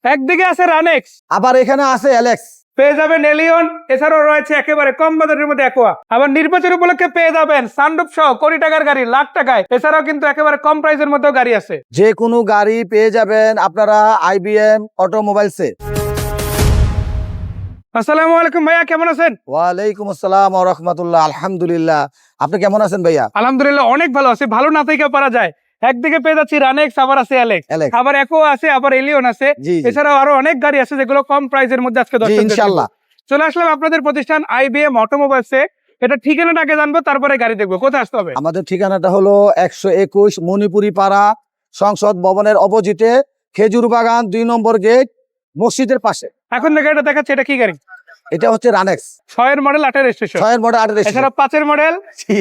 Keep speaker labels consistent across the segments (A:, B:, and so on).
A: একদিকে আছে রানেক্স,
B: আবার এখানে আছে অ্যালেক্স।
A: পেয়ে যাবেন এলিয়ন, এছাড়াও রয়েছে একেবারে কম বাজেটের মধ্যে অ্যাকোয়া। আবার নির্বাচন উপলক্ষে পেয়ে যাবেন সানরুফ সহ কোটি টাকার গাড়ি, লাখ টাকায়। এছাড়াও কিন্তু একেবারে কম প্রাইসের মধ্যেও গাড়ি আছে।
B: যে কোনো গাড়ি পেয়ে যাবেন আপনারা IBM অটোমোবাইলসে।
A: আসসালামু আলাইকুম ভাইয়া, কেমন আছেন?
B: ওয়ালাইকুম আসসালাম ওয়া রাহমাতুল্লাহ। আলহামদুলিল্লাহ, আপনি কেমন আছেন ভাইয়া?
A: আলহামদুলিল্লাহ অনেক ভালো আছে, ভালো না থেকে পারা যায়। একদিকে পেয়ে যাচ্ছি রানেক্স, আবার আছে অ্যালেক্স,
B: অ্যালেক্স।
A: আবার অ্যাকোয়া আছে, আবার এলিয়ন আছে।
B: জি জি
A: এছাড়াও আরো অনেক গাড়ি আছে যেগুলো কম প্রাইসের মধ্যে আজকে
B: জি,
A: দর্শকদের দিব।
B: ইনশাআল্লাহ।
A: চলে আসলাম আপনাদের প্রতিষ্ঠান IBM অটোমোবাইলসে। এটা ঠিকানাটা আগে জানবো, তারপরে গাড়ি দেখবো। কোথায় আসতে হবে?
B: আমাদের ঠিকানাটা হলো 121 মণিপুরি পাড়া, সংসদ ভবনের অপোজিটে, খেজুর বাগান 2 নম্বর গেট, মসজিদের পাশে।
A: এখন যে গাড়িটা দেখাচ্ছে এটা কি গাড়ি?
B: এটা হচ্ছে রানেক্স
A: 6 এর মডেল, 8 এর রেজিস্ট্রেশন।
B: 6 এর মডেল 8 এর
A: এছাড়া 5 এর মডেল,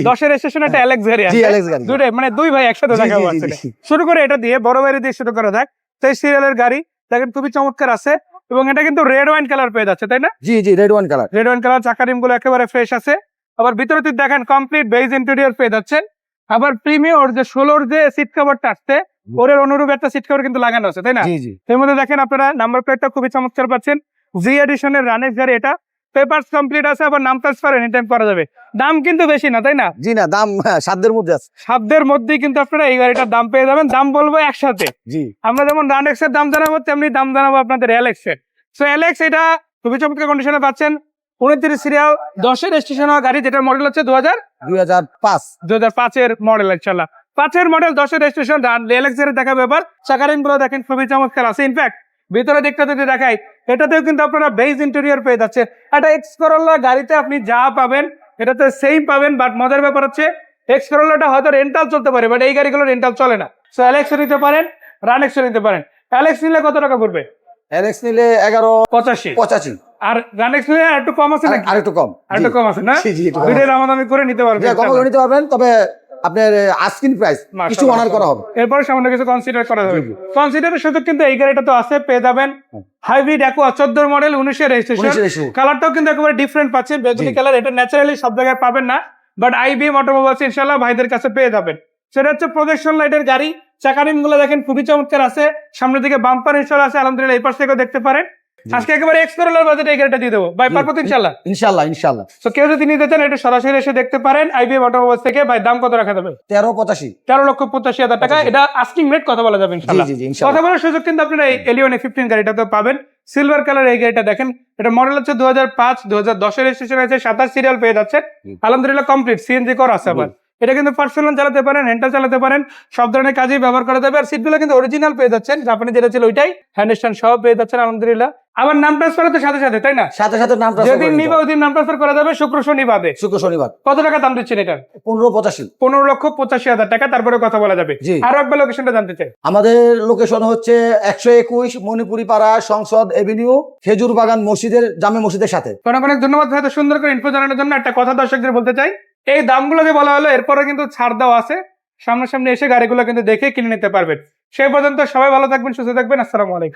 A: 10 এর রেজিস্ট্রেশন, একটা অ্যালেক্স গাড়ি
B: জি,
A: আছে।
B: অ্যালেক্স গাড়ি।
A: দুটোই মানে দুই ভাই একসাথে
B: জি,
A: দেখা
B: জি,
A: যাচ্ছে।
B: জি, জি।
A: শুরু করে এটা দিয়ে, বড় গাড়ি দিয়ে শুরু করা যাক। 23 সিরিয়ালের গাড়ি দেখেন, খুবই চমৎকার আছে। এবং এটা কিন্তু রেড ওয়াইন কালার পেয়ে যাচ্ছে, তাই না?
B: জি জি, red one colour.
A: Red wine colour, চাকা রিম গুলো একেবারে ফ্রেশ আছে। আবার ভিতরে তুই দেখেন কমপ্লিট বেজ ইন্টেরিয়র পেয়ে যাচ্ছেন। আবার প্রিমিয়র যে 16 যে সিট কভারটা আসছে, ওর অনুরূপ একটা সিট কভার কিন্তু লাগানো আছে, তাই না?
B: জি জি
A: এর মধ্যে দেখেন আপনারা নাম্বার প্লেটটা খুবই চমৎকার পাচ্ছেন। জি এডিশনের রানেক্স গাড়ি এটা। পেপারস কমপ্লিট আছে, আবার নাম ট্রান্সফার এনি টাইম করা যাবে। দাম কিন্তু বেশি না, তাই না?
B: জি না, দাম সাধ্যের মধ্যে আছে।
A: সাধ্যের মধ্যেই কিন্তু আপনারা এই গাড়িটার দাম পেয়ে যাবেন। দাম বলবো একসাথে।
B: জি
A: আমরা যেমন রানেক্স এর দাম জানাবো, তেমনি দাম জানাবো আপনাদের অ্যালেক্স এর। সো অ্যালেক্স এটা খুবই চমৎকার কন্ডিশনে পাচ্ছেন। 29 সিরিয়াল, 10 এর রেজিস্ট্রেশন হওয়া গাড়ি, যেটার মডেল হচ্ছে
B: 2005
A: এর মডেল। ইনশাআল্লাহ 5 এর মডেল, 10 এর রেজিস্ট্রেশন। অ্যালেক্স এর দেখা ব্যাপার। চাকারিং গুলো দেখেন খুবই চমৎকার আছে। ইনফ্যাক্ট ভিতরে দিকটা যদি দেখাই, এটাতেও কিন্তু আপনারা বেজ ইন্টেরিয়র পেয়ে যাচ্ছে। একটা এক্স করোলা গাড়িতে আপনি যা পাবেন এটাতে সেম পাবেন, বাট মজার ব্যাপার হচ্ছে এক্স করোলাটা হয়তো রেন্টাল চলতে পারে, বাট এই গাড়িগুলো রেন্টাল চলে না। সো অ্যালেক্স নিতে পারেন, রানেক্স নিতে পারেন। অ্যালেক্স নিলে কত টাকা পড়বে?
B: অ্যালেক্স নিলে
A: 85।
B: 1185।
A: আর রানেক্স নিলে একটু কম আছে নাকি?
B: আর একটু কম।
A: আর একটু কম আছে না?
B: জি জি, একটু কম
A: দুইটাই দামাদামি করে নিতে পারবেন।
B: আছে। কম করে নিতে পারবেন, তবে আপনার আস্কিং প্রাইস কিছু অনার করা হবে।
A: এরপরে সামান্য কিছু কনসিডার করা যাবে। কনসিডারের সুযোগ কিন্তু এই গাড়িটা তো আছে, পেয়ে যাবেন। হাইব্রিড অ্যাকোয়া 14 মডেল, 19 এর রেজিস্ট্রেশন। কালারটাও কিন্তু একেবারে ডিফারেন্ট পাচ্ছেন, বেগুনি কালার। এটা ন্যাচারালি সব জায়গায় পাবেন না, বাট IBM অটোমোবাইলস ইনশাআল্লাহ ভাইদের কাছে পেয়ে যাবেন। সেটা হচ্ছে প্রজেকশন লাইটের গাড়ি। চাকারিম গুলো দেখেন খুবই চমৎকার আছে। সামনের দিকে বাম্পার ইনশাআল্লাহ আছে, আলহামদুলিল্লাহ। এই পাশ থেকেও দেখতে পারেন। আজকে একেবারে এক্স করোলার বাজেটে এই গাড়িটা দিয়ে দেবো ভাই, পারবো তো ইনশাআল্লাহ?
B: ইনশাআল্লাহ ইনশাআল্লাহ।
A: তো কেউ যদি নিতে চান এটা সরাসরি এসে দেখতে পারেন IBM অটোমোবাইলস থেকে। ভাই দাম কত রাখা যাবে?
B: 1385।
A: 13,85,000 টাকা। এটা আস্কিং রেট, কথা বলা যাবে ইনশাআল্লাহ।
B: জি জি, ইনশাআল্লাহ।
A: কথা বলার সুযোগ কিন্তু আপনারা এই এলিয়ন A15 গাড়িটাতে পাবেন। সিলভার কালার এই গাড়িটা দেখেন, এটা মডেল হচ্ছে 2005, 2010 এর রেজিস্ট্রেশন আছে, 27 সিরিয়াল পেয়ে যাচ্ছে। আলহামদুলিল্লাহ কমপ্লিট CNG করা আছে। আবার এটা কিন্তু পার্সোনাল চালাতে পারেন, রেন্টাল চালাতে পারেন, সব ধরনের কাজেই ব্যবহার করা যাবে। আর সিটগুলো কিন্তু অরিজিনাল পেয়ে যাচ্ছেন, জাপানি যেটা ছিল ওইটাই, হ্যান্ড স্ট্যান্ড সব পেয়ে যাচ্ছেন আলহামদুলিল্লাহ। আবার নাম ট্রান্সফার হতে সাথে সাথে, তাই না?
B: সাথে সাথে নাম ট্রান্সফার
A: যেদিন নিবে ওই দিন নাম ট্রান্সফার করা যাবে, শুক্র শনি বাদে।
B: শুক্র শনিবার।
A: কত টাকা দাম দিচ্ছেন এটা?
B: 1585।
A: 15,85,000 টাকা। তারপরে কথা বলা যাবে।
B: জি।
A: আরো একবার লোকেশনটা জানতে চাই।
B: আমাদের লোকেশন হচ্ছে 121 মণিপুরি পাড়া, সংসদ এভিনিউ, খেজুর বাগান মসজিদের, জামে মসজিদের সাথে।
A: অনেক অনেক ধন্যবাদ ভাই, এত সুন্দর করে ইনফো জানানোর জন্য। একটা কথা দর্শকদের বলতে চাই, এই দামগুলো যে বলা হলো, এরপরে কিন্তু ছাড় দেওয়া আছে। সামনাসামনি এসে গাড়িগুলো কিন্তু দেখে কিনে নিতে পারবেন। সেই পর্যন্ত সবাই ভালো থাকবেন, সুস্থ থাকবেন। আসসালামু আলাইকুম।